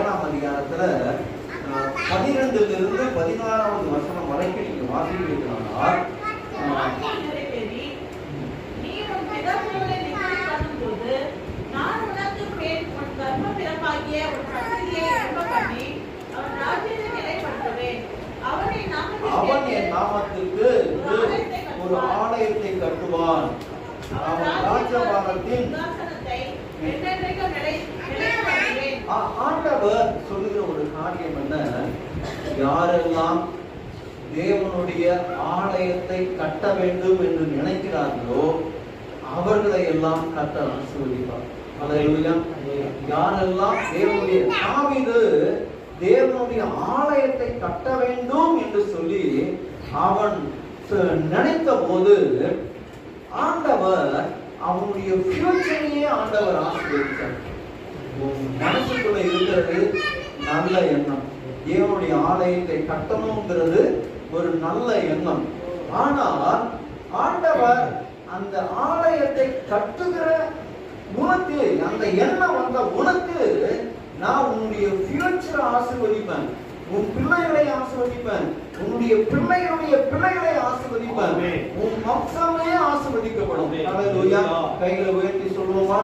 7ஆம் அதிகாரத்துல 12லிருந்து 16வது வசனம் வரைக்கும் நீங்க வாசிக்கிறீர்களானால் அவன் என் நாமத்திற்கு ஒரு ஆலயத்தை கட்டுவான், அவன் ராஜபாரத்தின் ஆண்டவர் சொல்லுகிற ஒரு காரியம் என்ன, யாரெல்லாம் தேவனுடைய ஆலயத்தை கட்ட வேண்டும் என்று நினைக்கிறார்களோ அவர்களை எல்லாம் கர்த்தர் ஆசீர்வதிப்பார். அல்லேலூயா. யாரெல்லாம் தேவனுடைய தாவீது தேவனுடைய ஆலயத்தை கட்ட வேண்டும் என்று சொல்லி அவன் நினைத்த போது ஆண்டவர் அவனுடைய ஃபியூச்சரையே ஆண்டவர் ஆசீர்வதித்தார். மனசுக்குள்ள இருக்கிறது நல்ல எண்ணம், தேவனுடைய ஆலயத்தை கட்டணுங்கிறது ஒரு நல்ல எண்ணம். ஆனால் ஆண்டவர் அந்த ஆலயத்தை கட்டுகிற உனக்கு, அந்த எண்ணம் வந்த உனக்கு நான் உன்னுடைய ஃபியூச்சரை ஆசீர்வதிப்பேன், உன் பிள்ளைகளை ஆசீர்வதிப்பேன், உன்னுடைய பிள்ளைகளுடைய பிள்ளைகளை ஆசீர்வதிப்பேன், உன் வம்சமே ஆசீர்வதிக்கப்படும். ஹல்லேலூயா. கைகளை உயர்த்தி சொல்லுவோமா?